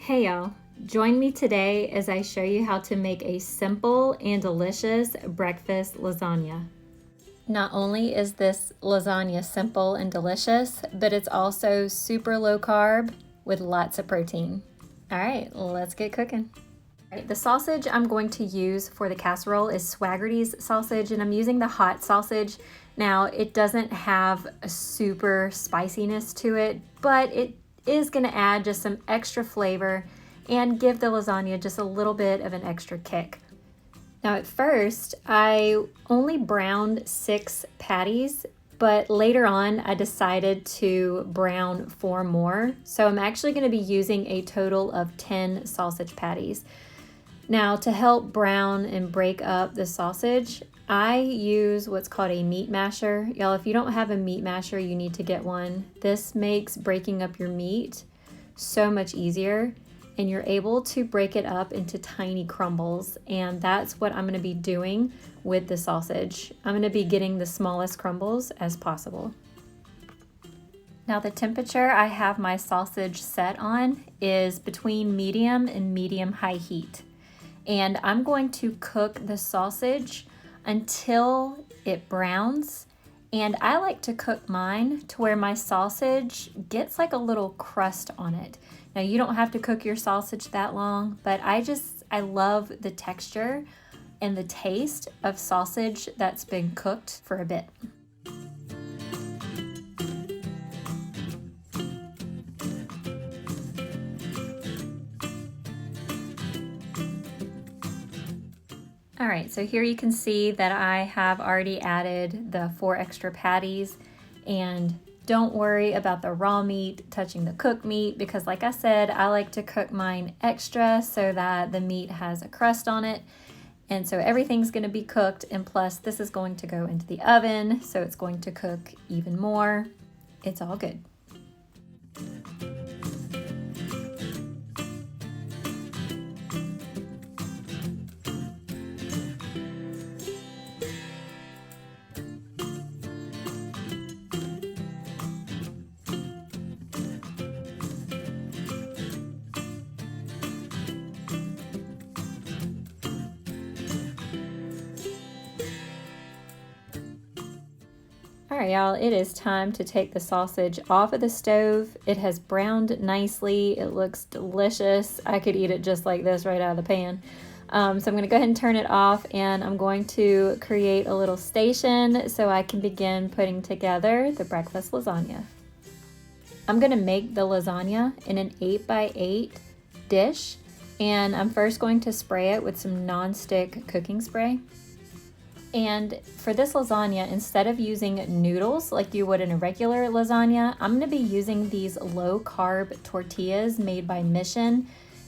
Hey y'all, join me today as I show you how to make a simple and delicious breakfast lasagna. Not only is this lasagna simple and delicious, but it's also super low carb with lots of protein. All right, let's get cooking. All right, the sausage I'm going to use for the casserole is Swaggerty's sausage, and I'm using the hot sausage. Now, it doesn't have a super spiciness to it, but it is going to add just some extra flavor and give the lasagna just a little bit of an extra kick. Now at first I only browned 6 patties, but later on I decided to brown 4 more. So I'm actually going to be using a total of 10 sausage patties. Now to help brown and break up the sausage, I use what's called a meat masher. Y'all, if you don't have a meat masher, you need to get one. This makes breaking up your meat so much easier, and you're able to break it up into tiny crumbles, and that's what I'm going to be doing with the sausage. I'm going to be getting the smallest crumbles as possible. Now the temperature I have my sausage set on is between medium and medium-high heat. And I'm going to cook the sausage until it browns. And I like to cook mine to where my sausage gets like a little crust on it. Now you don't have to cook your sausage that long, but I love the texture and the taste of sausage that's been cooked for a bit. All right, so here you can see that I have already added the 4 extra patties, and don't worry about the raw meat touching the cooked meat because like I said, I like to cook mine extra so that the meat has a crust on it. And so everything's gonna be cooked, and plus this is going to go into the oven, so it's going to cook even more. It's all good. All right, y'all, it is time to take the sausage off of the stove. It has browned nicely. It looks delicious. I could eat it just like this right out of the pan. So I'm gonna go ahead and turn it off, and I'm going to create a little station so I can begin putting together the breakfast lasagna. I'm gonna make the lasagna in an 8x8 dish, and I'm first going to spray it with some nonstick cooking spray. And for this lasagna, instead of using noodles like you would in a regular lasagna, I'm going to be using these low-carb tortillas made by Mission.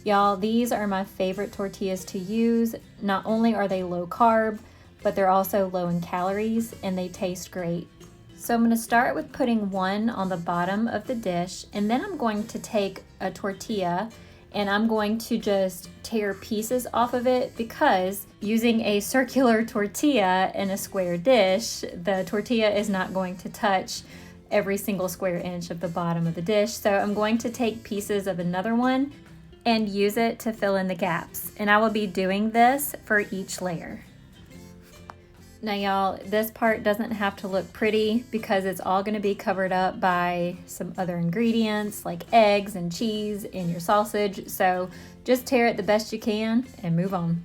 Y'all, these are my favorite tortillas to use. Not only are they low-carb, but they're also low in calories, and they taste great. So I'm going to start with putting one on the bottom of the dish, and then I'm going to take a tortilla and I'm going to just tear pieces off of it because using a circular tortilla in a square dish, the tortilla is not going to touch every single square inch of the bottom of the dish. So I'm going to take pieces of another one and use it to fill in the gaps. And I will be doing this for each layer. Now y'all, this part doesn't have to look pretty because it's all gonna be covered up by some other ingredients like eggs and cheese in your sausage. So just tear it the best you can and move on.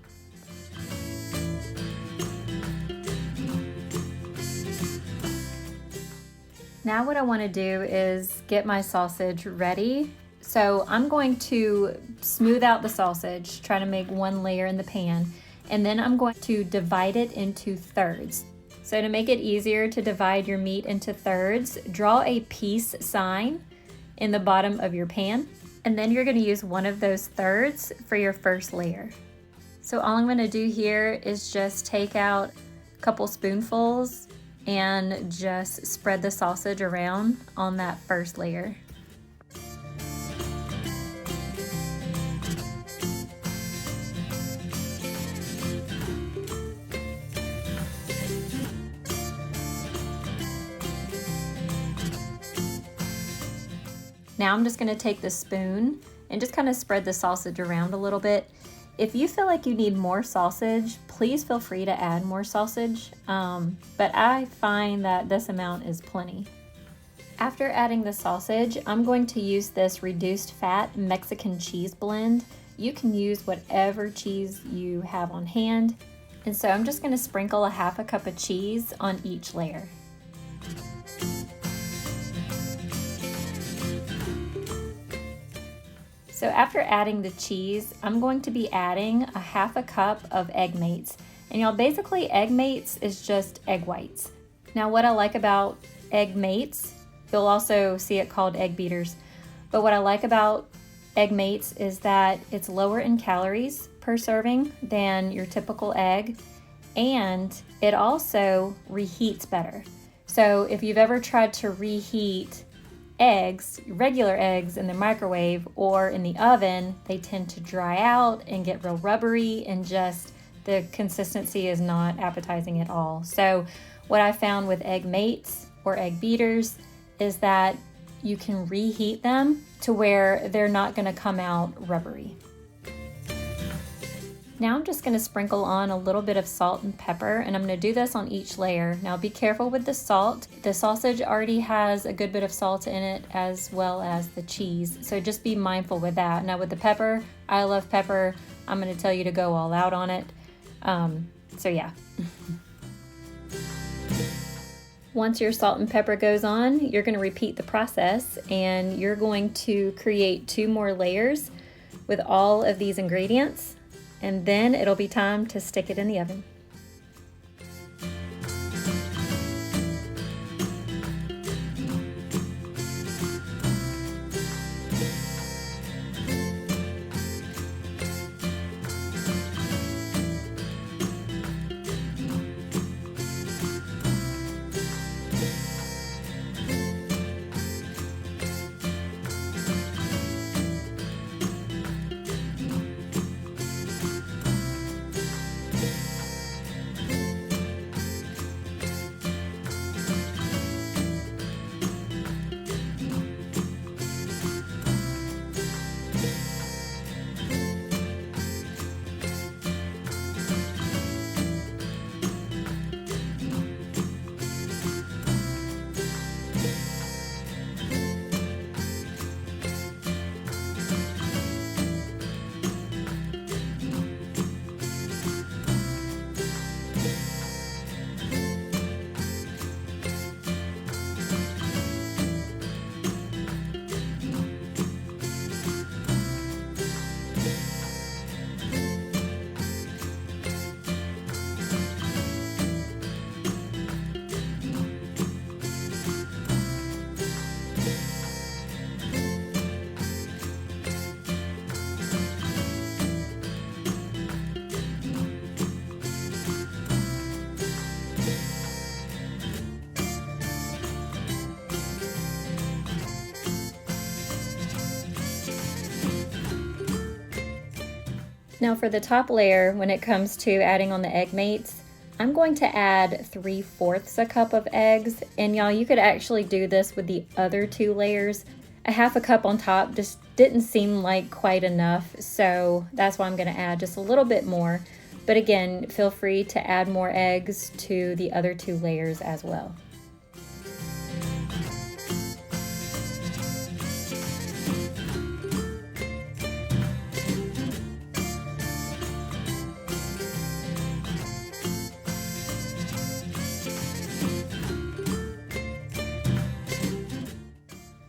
Now what I wanna do is get my sausage ready. So I'm going to smooth out the sausage, try to make one layer in the pan, and then I'm going to divide it into thirds. So to make it easier to divide your meat into thirds, draw a peace sign in the bottom of your pan, and then you're gonna use one of those thirds for your first layer. So all I'm gonna do here is just take out a couple spoonfuls and just spread the sausage around on that first layer. Now I'm just going to take the spoon and just kind of spread the sausage around a little bit. If you feel like you need more sausage, please feel free to add more sausage, but I find that this amount is plenty. After adding the sausage, I'm going to use this reduced fat Mexican cheese blend. You can use whatever cheese you have on hand. And so I'm just going to sprinkle a half a cup of cheese on each layer. So after adding the cheese, I'm going to be adding a half a cup of egg mates. And y'all, basically egg mates is just egg whites. Now what I like about egg mates, you'll also see it called egg beaters, but what I like about egg mates is that it's lower in calories per serving than your typical egg, and it also reheats better. So if you've ever tried to reheat eggs, regular eggs, in the microwave or in the oven, they tend to dry out and get real rubbery, and just the consistency is not appetizing at all. So what I found with egg mates or egg beaters is that you can reheat them to where they're not going to come out rubbery. Now I'm just going to sprinkle on a little bit of salt and pepper, and I'm going to do this on each layer. Now be careful with the salt. The sausage already has a good bit of salt in it, as well as the cheese, so just be mindful with that. Now with the pepper, I love pepper. I'm going to tell you to go all out on it. So yeah. Once your salt and pepper goes on, you're going to repeat the process, and you're going to create 2 more layers with all of these ingredients, and then it'll be time to stick it in the oven. Now for the top layer, when it comes to adding on the egg mates, I'm going to add 3/4 a cup of eggs. And y'all, you could actually do this with the other 2 layers. A half a cup on top just didn't seem like quite enough, so that's why I'm going to add just a little bit more. But again, feel free to add more eggs to the other 2 layers as well.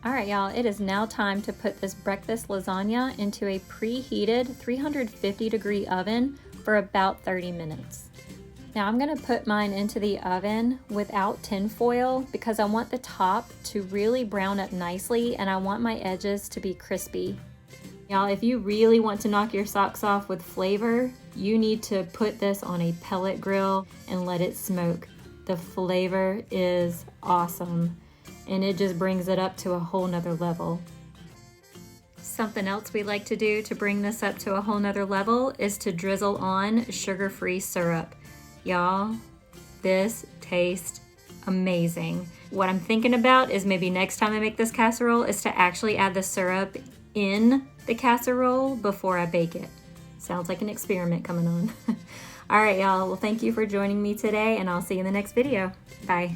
Alright y'all, it is now time to put this breakfast lasagna into a preheated 350 degree oven for about 30 minutes. Now I'm going to put mine into the oven without tin foil because I want the top to really brown up nicely and I want my edges to be crispy. Y'all, if you really want to knock your socks off with flavor, you need to put this on a pellet grill and let it smoke. The flavor is awesome, and it just brings it up to a whole nother level. Something else we like to do to bring this up to a whole nother level is to drizzle on sugar-free syrup. Y'all, this tastes amazing. What I'm thinking about is maybe next time I make this casserole is to actually add the syrup in the casserole before I bake it. Sounds like an experiment coming on. All right, y'all. Well, thank you for joining me today, and I'll see you in the next video. Bye.